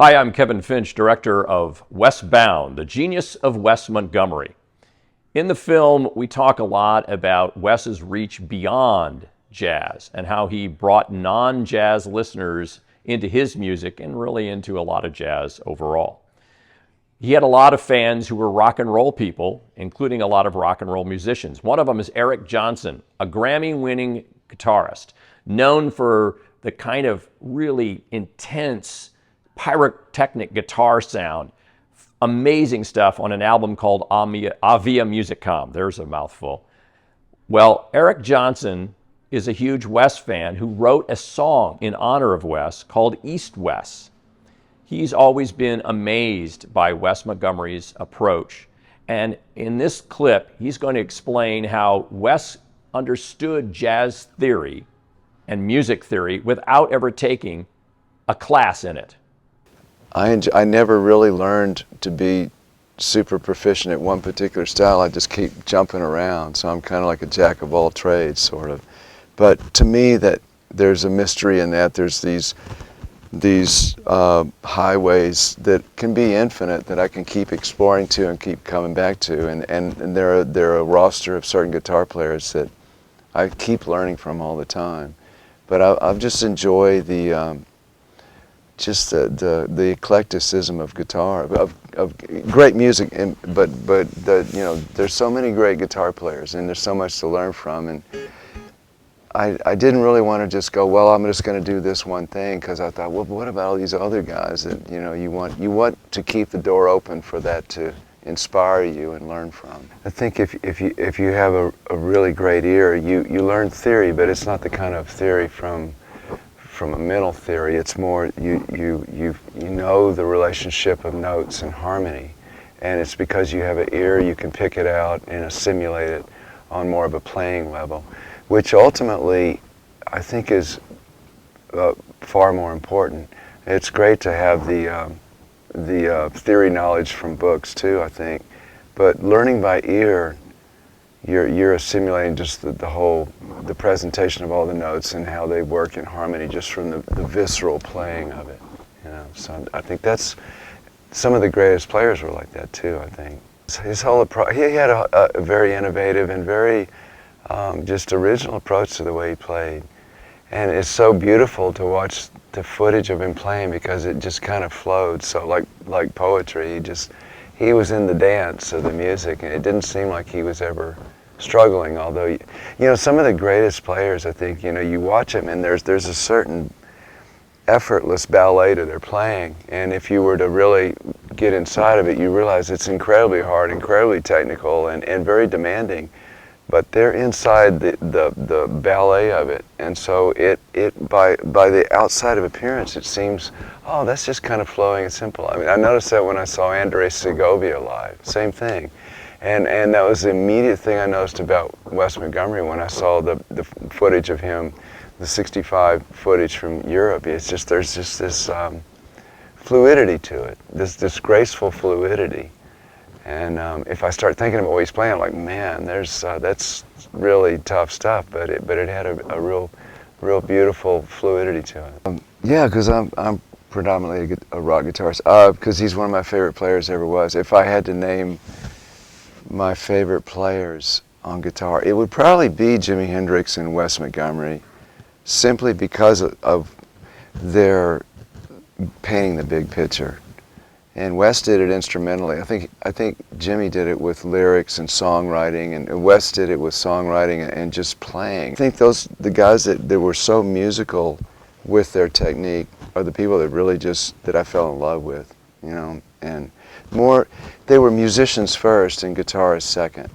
Hi, I'm Kevin Finch, director of Wes Bound, the genius of Wes Montgomery. In the film, we talk a lot about Wes's reach beyond jazz and how he brought non-jazz listeners into his music and really into a lot of jazz overall. He had a lot of fans who were rock and roll people, including a lot of rock and roll musicians. One of them is Eric Johnson, a Grammy-winning guitarist, known for the kind of really intense pyrotechnic guitar sound. Amazing stuff on an album called Ah Via Musicom. There's a mouthful. Well, Eric Johnson is a huge Wes fan who wrote a song in honor of Wes called East Wes. He's always been amazed by Wes Montgomery's approach. And in this clip, he's going to explain how Wes understood jazz theory and music theory without ever taking a class in it. I never really learned to be super proficient at one particular style. I just keep jumping around, so I'm kind of like a jack of all trades, sort of. But to me, that there's a mystery in that. There's these highways that can be infinite that I can keep exploring to and keep coming back to, and there are a roster of certain guitar players that I keep learning from all the time. But I've just enjoyed the eclecticism of guitar, of great music, but there's so many great guitar players, and there's so much to learn from. And I didn't really want to just go, well, I'm just going to do this one thing, because I thought, well, what about all these other guys that you want to keep the door open for that to inspire you and learn from. I think if you have a really great ear, you learn theory, but it's not the kind of theory from a mental theory. It's more you know the relationship of notes and harmony, and it's because you have an ear you can pick it out and assimilate it on more of a playing level, which ultimately I think is far more important. It's great to have the theory knowledge from books too, I think, but learning by ear, you're assimilating just the presentation of all the notes and how they work in harmony just from the visceral playing of it. So I think that's some of the greatest players were like that too. I think his whole approach. He had a very innovative and very just original approach to the way he played, and it's so beautiful to watch the footage of him playing because it just kind of flowed. So like poetry, he was in the dance of the music, and it didn't seem like he was ever struggling. Although, some of the greatest players, I think, you watch them and there's a certain effortless ballet to their playing, and if you were to really get inside of it, you realize it's incredibly hard, incredibly technical, and very demanding. But they're inside the ballet of it, and so by the outside of appearance, it seems, oh, that's just kind of flowing and simple. I mean, I noticed that when I saw Andres Segovia live, same thing, and that was the immediate thing I noticed about Wes Montgomery when I saw the footage of him, the '65 footage from Europe. It's just there's just this fluidity to it, this graceful fluidity. And if I start thinking about what he's playing, I'm like, man, that's really tough stuff. But it had a real beautiful fluidity to it. Yeah, because I'm predominantly a rock guitarist. Because he's one of my favorite players ever was. If I had to name my favorite players on guitar, it would probably be Jimi Hendrix and Wes Montgomery, simply because of their painting the big picture. And Wes did it instrumentally. I think Jimmy did it with lyrics and songwriting, and Wes did it with songwriting and just playing. I think the guys that were so musical with their technique are the people that really that I fell in love with, and they were musicians first and guitarists second.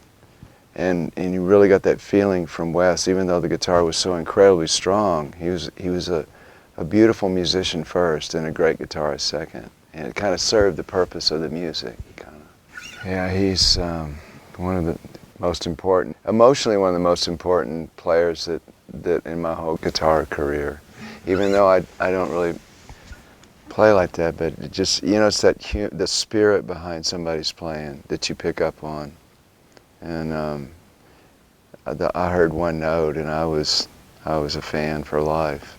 And you really got that feeling from Wes, even though the guitar was so incredibly strong. He was a beautiful musician first and a great guitarist second. And it kind of served the purpose of the music. Yeah, he's one of the most important, emotionally one of the most important players that in my whole guitar career. Even though I don't really play like that, but it just, it's the spirit behind somebody's playing that you pick up on. And I heard one note, and I was a fan for life.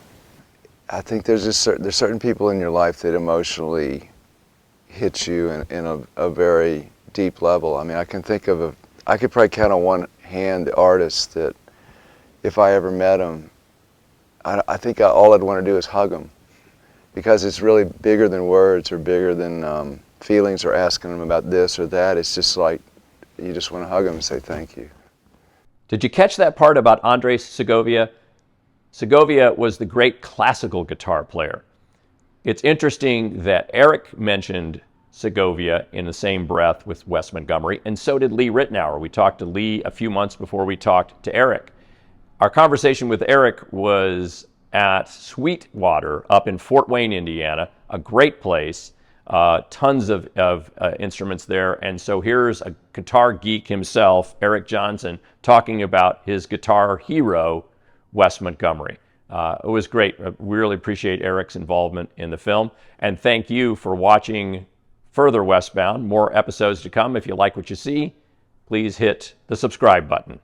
I think there's certain people in your life that emotionally hit you in a very deep level. I mean, I can think of I could probably count on one hand the artists that if I ever met them, I think all I'd want to do is hug them, because it's really bigger than words or bigger than feelings or asking them about this or that. It's just like you just want to hug them and say thank you. Did you catch that part about Andres Segovia? Segovia was the great classical guitar player. It's interesting that Eric mentioned Segovia in the same breath with Wes Montgomery, and so did Lee Ritenour. We talked to Lee a few months before we talked to Eric. Our conversation with Eric was at Sweetwater up in Fort Wayne, Indiana, a great place, tons of instruments there. And so here's a guitar geek himself, Eric Johnson, talking about his guitar hero, Wes Montgomery. It was great. I really appreciate Eric's involvement in the film. And thank you for watching further Wes Bound. More episodes to come. If you like what you see, please hit the subscribe button.